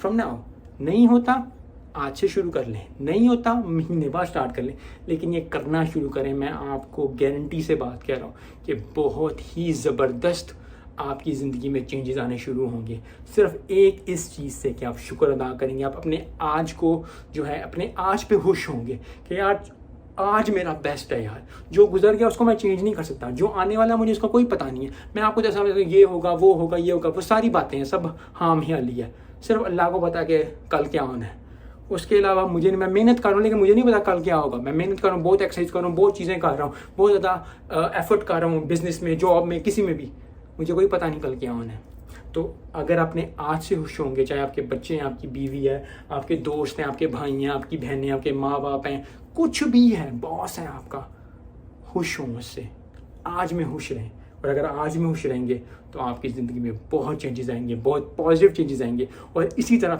From now. नहीं होता आज से शुरू कर लें, नहीं होता महीने बाद स्टार्ट कर लें, लेकिन ये करना शुरू करें। मैं आपको गारंटी से बात कह रहा हूँ कि बहुत ही ज़बरदस्त आपकी ज़िंदगी में चेंजेस आने शुरू होंगे। सिर्फ एक इस चीज़ से कि आप शुक्र अदा करेंगे, आप अपने आज को जो है अपने आज पे खुश होंगे कि यार आज मेरा बेस्ट है यार। जो गुजर गया उसको मैं चेंज नहीं कर सकता, जो आने वाला मुझे उसका कोई पता नहीं है। मैं आपको जैसा ये होगा वो होगा ये होगा, वो सारी बातें हैं, सब हाम ही हाली है। सिर्फ अल्लाह को पता कि कल क्या होना है। उसके अलावा मुझे नहीं, मैं मेहनत कर रहा हूँ लेकिन मुझे नहीं पता कल क्या होगा। मैं मेहनत कर रहा हूँ, बहुत एक्सरसाइज कर रहा हूँ, बहुत चीज़ें कर रहा हूँ, बहुत ज़्यादा एफर्ट कर रहा हूँ बिजनेस में, जॉब में, किसी में भी। मुझे कोई पता नहीं कल क्या होना है। तो अगर अपने आज से खुश होंगे, चाहे आपके बच्चे हैं, आपकी बीवी है, आपके दोस्त हैं, आपके भाई हैं, आपकी बहनें, आपके माँ बाप हैं, कुछ भी है, बॉस है आपका, खुश हों उससे। आज में खुश रहें, और अगर आज में खुश रहेंगे तो आपकी ज़िंदगी में बहुत चेंजेस आएंगे, बहुत पॉजिटिव चेंजेस आएंगे। और इसी तरह